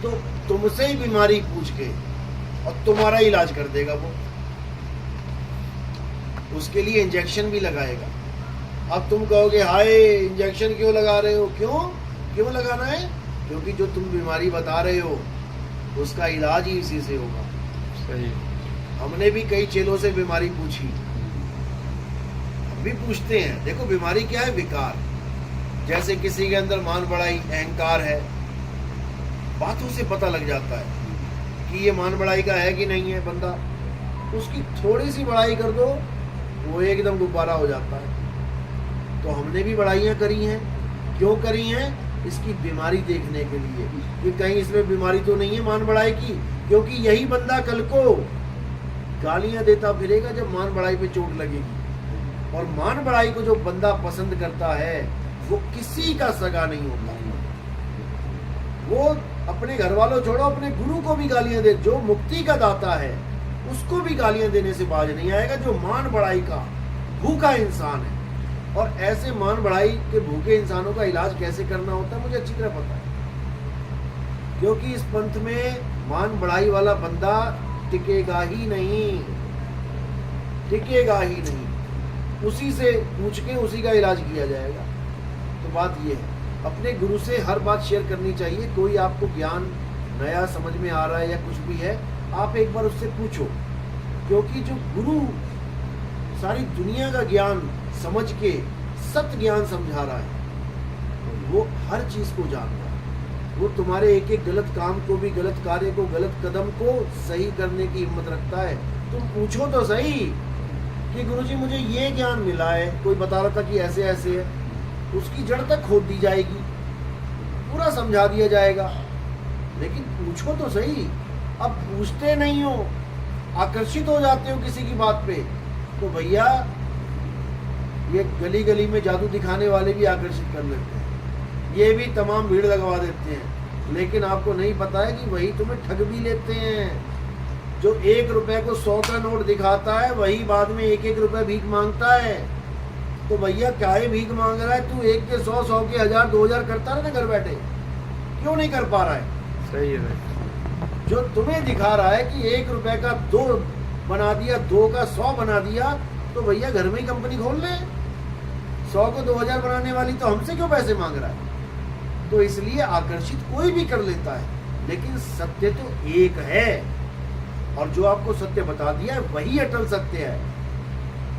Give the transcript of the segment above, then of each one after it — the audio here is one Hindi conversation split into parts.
तो तुमसे ही बीमारी पूछ के और तुम्हारा इलाज कर देगा वो, उसके लिए इंजेक्शन भी लगाएगा। अब तुम कहोगे हाय इंजेक्शन क्यों लगा रहे हो, क्यों लगाना है? क्योंकि जो तुम बीमारी बता रहे हो उसका इलाज ही इसी से होगा। सही। हमने भी कई चेलों से बीमारी पूछी, हम भी पूछते हैं। देखो बीमारी क्या है? विकार। जैसे किसी के अंदर मान बड़ाई अहंकार है, बातों से पता लग जाता है कि ये मान बड़ाई का है कि नहीं है बंदा। उसकी थोड़ी सी बड़ाई कर दो वो एकदम गुब्बारा हो जाता है। तो हमने भी बड़ाइयाँ करी हैं। क्यों करी हैं? इसकी बीमारी देखने के लिए कि कहीं इसमें बीमारी तो नहीं है मान बड़ाई की। क्योंकि यही बंदा कल को गालियां देता फिरेगा जब मान बड़ाई पे चोट लगेगी। और मान बड़ाई को जो बंदा पसंद करता है वो किसी का सगा नहीं होता। वो अपने घर वालों छोड़ो, अपने गुरु को भी गालियां दे, जो मुक्ति का दाता है उसको भी गालियां देने से बाज नहीं आएगा, जो मान बड़ाई का भूखा इंसान है। और ऐसे मान बढ़ाई के भूखे इंसानों का इलाज कैसे करना होता है मुझे अच्छी तरह पता है। क्योंकि इस पंथ में मान बढ़ाई वाला बंदा टिकेगा ही नहीं, टिकेगा ही नहीं। उसी से पूछ के उसी का इलाज किया जाएगा। तो बात ये है, अपने गुरु से हर बात शेयर करनी चाहिए। कोई आपको ज्ञान नया समझ में आ रहा है या कुछ भी है, आप एक बार उससे पूछो। क्योंकि जो गुरु सारी दुनिया का ज्ञान समझ के सत्य ज्ञान समझा रहा है, वो हर चीज को जान रहा है। वो तुम्हारे एक एक गलत काम को भी, गलत कार्य को, गलत कदम को सही करने की हिम्मत रखता है। तुम पूछो तो सही कि गुरुजी मुझे ये ज्ञान मिला है, कोई बता रहा था कि ऐसे ऐसे है, उसकी जड़ तक खोद दी जाएगी, पूरा समझा दिया जाएगा। लेकिन पूछो तो सही। अब पूछते नहीं हो, आकर्षित हो जाते हो किसी की बात पे, तो भैया ये गली गली में जादू दिखाने वाले भी आकर्षित कर लेते हैं, ये भी तमाम भीड़ लगवा देते हैं। लेकिन आपको नहीं पता है कि वही तुम्हें ठग भी लेते हैं। जो 1 रुपए को 100 का नोट दिखाता है वही बाद में 1-1 रुपए भीख मांगता है। तो भैया क्या है भीख मांग रहा है? तू 1 के 100, 100 के 1000, 2000 करता रहे ना घर बैठे, क्यों नहीं कर पा रहा है? सही है। जो तुम्हें दिखा रहा है कि 1 रुपए का 2 बना दिया, 2 का 100 बना दिया, तो भैया घर में ही कंपनी खोल ले। 100 को 2000 बनाने वाली तो हमसे क्यों पैसे मांग रहा है? तो इसलिए आकर्षित कोई भी कर लेता है, लेकिन सत्य तो एक है। और जो आपको सत्य बता दिया है वही अटल सत्य है।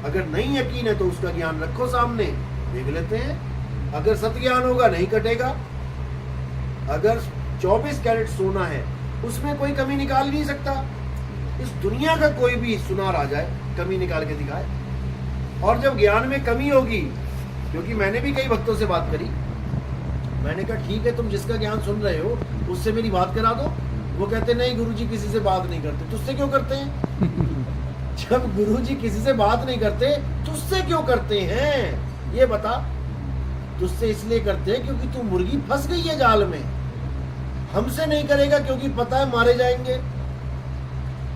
अगर नहीं यकीन है तो उसका ज्ञान रखो सामने, देख लेते हैं। अगर सत्य ज्ञान होगा नहीं कटेगा। अगर 24 कैरेट सोना है उसमें कोई कमी निकाल नहीं सकता। इस दुनिया का कोई भी सुनार आ जाए कमी निकाल के दिखाए। और जब ज्ञान में कमी होगी, क्योंकि मैंने भी कई भक्तों से बात करी, मैंने कहा ठीक है तुम जिसका ज्ञान सुन रहे हो उससे मेरी बात करा दो। वो कहते नहीं गुरुजी किसी से बात नहीं करते। तुझसे क्यों करते हैं? जब गुरुजी किसी से बात नहीं करते तुझसे क्यों करते हैं ये बता। तुझसे इसलिए करते हैं क्योंकि तू मुर्गी फंस गई है जाल में। हमसे नहीं करेगा क्योंकि पता है मारे जाएंगे।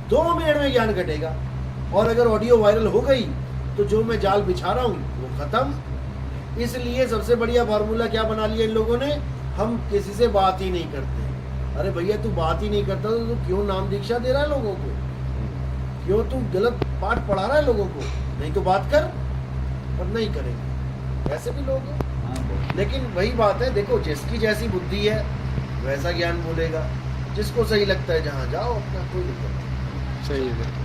2 मिनट में ज्ञान घटेगा। और अगर ऑडियो वायरल हो गई तो जो मैं जाल बिछा रहा हूँ वो खत्म। इसलिए सबसे बढ़िया फार्मूला क्या बना लिया इन लोगों ने? हम किसी से बात ही नहीं करते। अरे भैया तू बात ही नहीं करता तो तू क्यों नाम दीक्षा दे रहा है लोगों को? क्यों तू गलत पाठ पढ़ा रहा है लोगों को? नहीं तो बात कर, पर नहीं करेगा। ऐसे भी लोग हैं। लेकिन वही बात है, देखो जिसकी जैसी बुद्धि है वैसा ज्ञान बोलेगा। जिसको सही लगता है जहाँ जाओ, अपना कोई दिक्कत नहीं। सही है।